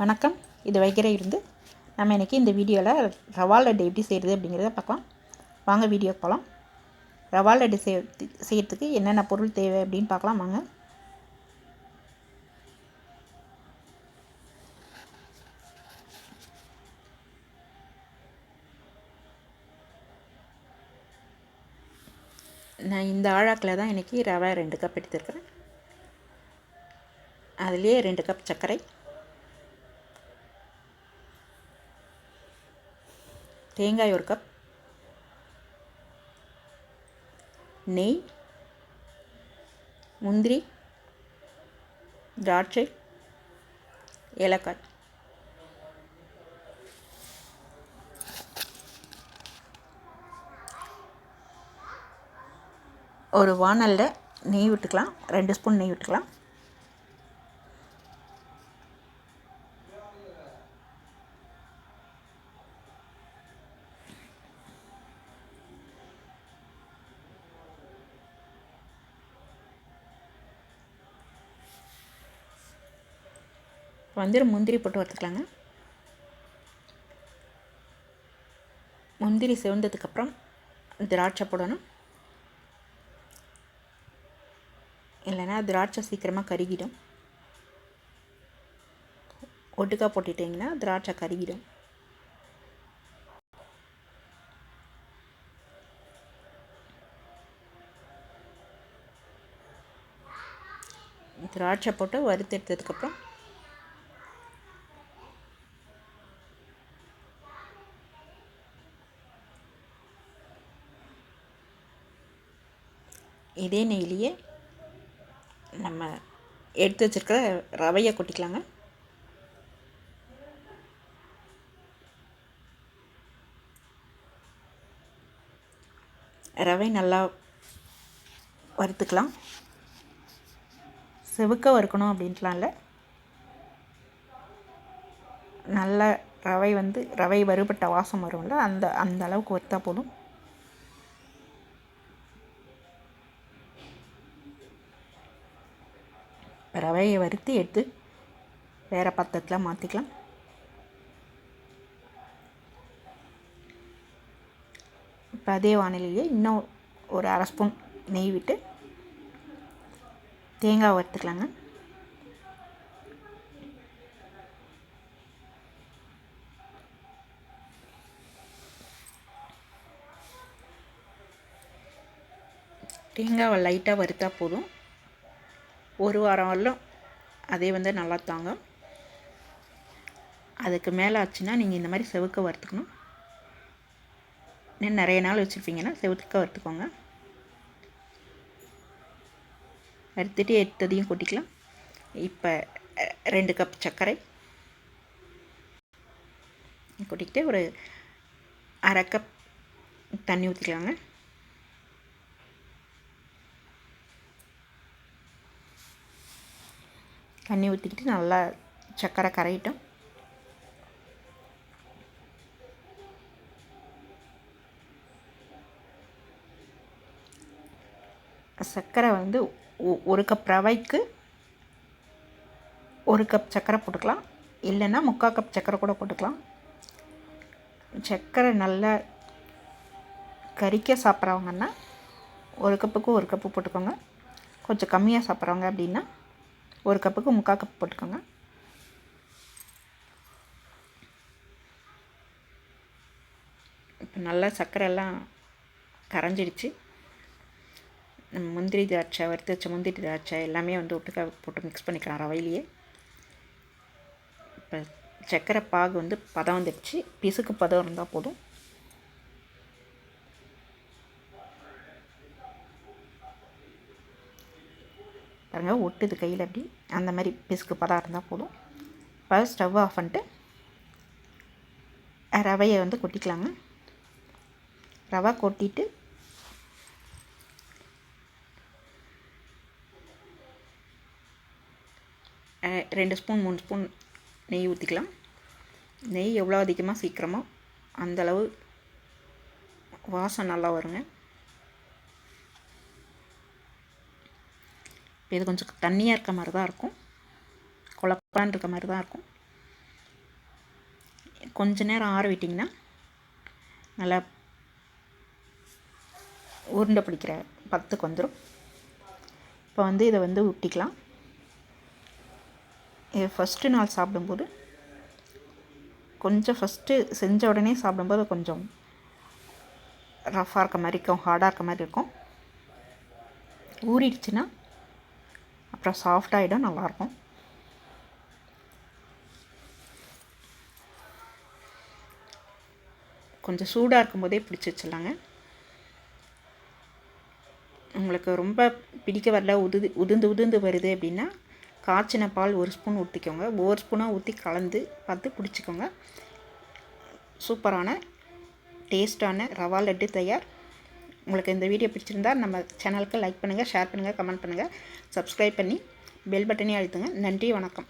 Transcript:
வணக்கம், இது வைகரை இருந்து நம்ம இன்றைக்கி இந்த வீடியோவில் ரவா லட்டு எப்படி செய்கிறது அப்படிங்கிறத பார்க்கலாம். வாங்க வீடியோக்கு போகலாம். ரவா லட்டு செய்கிறதுக்கு என்னென்ன பொருள் தேவை அப்படின்னு பார்க்கலாம் வாங்க. நான் இந்த ஆழாக்கில் தான் இன்றைக்கி ரவை 2 கப் எடுத்துருக்கிறேன். அதுலேயே 2 கப் சர்க்கரை, தேங்காய் 1 கப், நெய், முந்திரி, திராட்சை, ஏலக்காய். ஒரு வானலில் நெய் விட்டுக்கலாம், 2 ஸ்பூன் நெய் விட்டுக்கலாம். முந்திரி போட்டு வறுத்துக்கலாங்க. முந்திரி செவந்ததுக்கப்புறம் திராட்சை போடணும், இல்லைன்னா திராட்சை சீக்கிரமாக கருகிடும். ஒட்டுக்கா போட்டுட்டிங்கன்னா திராட்சை கருகிடும். திராட்சை போட்டு வறுத்து எடுத்ததுக்கப்புறம் இதே நெய்லியே நம்ம எடுத்து வச்சுருக்கிற ரவையை கொட்டிக்கலாங்க. ரவை நல்லா வறுத்துக்கலாம். செவுக்க வறுக்கணும் அப்படின்ட்டுலாம் இல்லை, நல்ல ரவை வறுபட்ட வாசம் வரும்ல, அந்த அளவுக்கு வறுத்தா போதும். ரவையை வறுத்து எடுத்து வேறு பாத்திரத்தில் மாற்றிக்கலாம். இப்போ அதே வானிலையே இன்னும் ஒரு 1/2 ஸ்பூன் நெய் விட்டு தேங்காய் வறுத்துக்கலாங்க. தேங்காவை லைட்டாக வறுத்தா போதும். ஒரு வாரம் வரலும் அதே நல்லா தாங்க. அதுக்கு மேலே ஆச்சுன்னா நீங்கள் இந்த மாதிரி செவுக்க வறுத்துக்கணும். இன்னும் நிறைய நாள் வச்சுருப்பீங்கன்னா செவுக்க வறுத்துக்கோங்க. வறுத்துட்டு எடுத்ததையும் கொட்டிக்கலாம். இப்போ 2 கப் சர்க்கரை கொட்டிக்கிட்டு ஒரு 1/2 கப் தண்ணி ஊற்றிக்கலாங்க. தண்ணி ஊற்றிக்கிட்டு நல்லா சர்க்கரை கரையிட்டோம். சர்க்கரை 1 கப் ரவைக்கு 1 கப் சர்க்கரை போட்டுக்கலாம், இல்லைன்னா 3/4 கப் சர்க்கரை கூட போட்டுக்கலாம். சர்க்கரை நல்லா கறிக்க சாப்பிட்றவங்கன்னா 1 கப்புக்கு 1 கப்பு போட்டுக்கோங்க. கொஞ்சம் கம்மியாக சாப்பிட்றவங்க அப்படின்னா 1 கப்புக்கு 3/4 கப் போட்டுக்கோங்க. இப்போ நல்லா சர்க்கரை எல்லாம் கரைஞ்சிடுச்சு. முந்திரி திராட்சை, வறுத்து வச்ச முந்திரி திராட்சை எல்லாமே ஒட்டுக்கா போட்டு மிக்ஸ் பண்ணிக்கலாம் ரவையிலேயே. இப்போ சர்க்கரை பாகு பதம் வந்துடுச்சு. பிசுக்கு பதம் இருந்தால் போதும். பாருங்கள், ஒட்டுது கையில், அப்படி அந்த மாதிரி பிசுக்கு பதம் இருந்தால் போதும். இப்போ ஸ்டவ் ஆஃப் பண்ணிட்டு ரவையை கொட்டிக்கலாங்க. ரவை கொட்டிட்டு ரெண்டு ஸ்பூன் 3 ஸ்பூன் நெய் ஊற்றிக்கலாம். நெய் எவ்வளோ அதிகமாக சீக்கிரமோ அந்தளவு வாசம் நல்லா வருங்க. இது கொஞ்சம் தண்ணியாக இருக்க மாதிரி தான் இருக்கும், குழப்பான் இருக்க மாதிரி தான் இருக்கும். கொஞ்ச நேரம் ஆற விட்டிங்கன்னா நல்லா உருண்டை பிடிக்கிற பத்துக்கு வந்துடும். இப்போ வந்து இதை வந்து ஊற்றிக்கலாம். இது ஃபஸ்ட்டு நாள் சாப்பிடும்போது கொஞ்சம் ஃபஸ்ட்டு செஞ்ச உடனே சாப்பிடும்போது கொஞ்சம் ரஃப்பாக இருக்க மாதிரி இருக்கும், ஹார்டாக இருக்க மாதிரி இருக்கும். ஊறிடுச்சுன்னா அப்புறம் சாஃப்டாகிடும், நல்லாயிருக்கும். கொஞ்சம் சூடாக இருக்கும்போதே பிடிச்சி வச்சிடலாங்க. உங்களுக்கு ரொம்ப பிடிக்க வரல, உதிர்ந்து வருது அப்படின்னா காய்ச்சின பால் 1 ஸ்பூன் ஊற்றிக்கோங்க. 1 ஸ்பூனாக ஊற்றி கலந்து பார்த்து பிடிச்சிக்கோங்க. சூப்பரான டேஸ்ட்டான ரவா லட்டு தயார். உங்களுக்கு இந்த வீடியோ பிடிச்சிருந்தால் நம்ம சேனலுக்கு லைக் பண்ணுங்கள், ஷேர் பண்ணுங்கள், கமெண்ட் பண்ணுங்கள், சப்ஸ்கிரைப் பண்ணி பெல் பட்டனே அழுத்துங்க. நன்றி, வணக்கம்.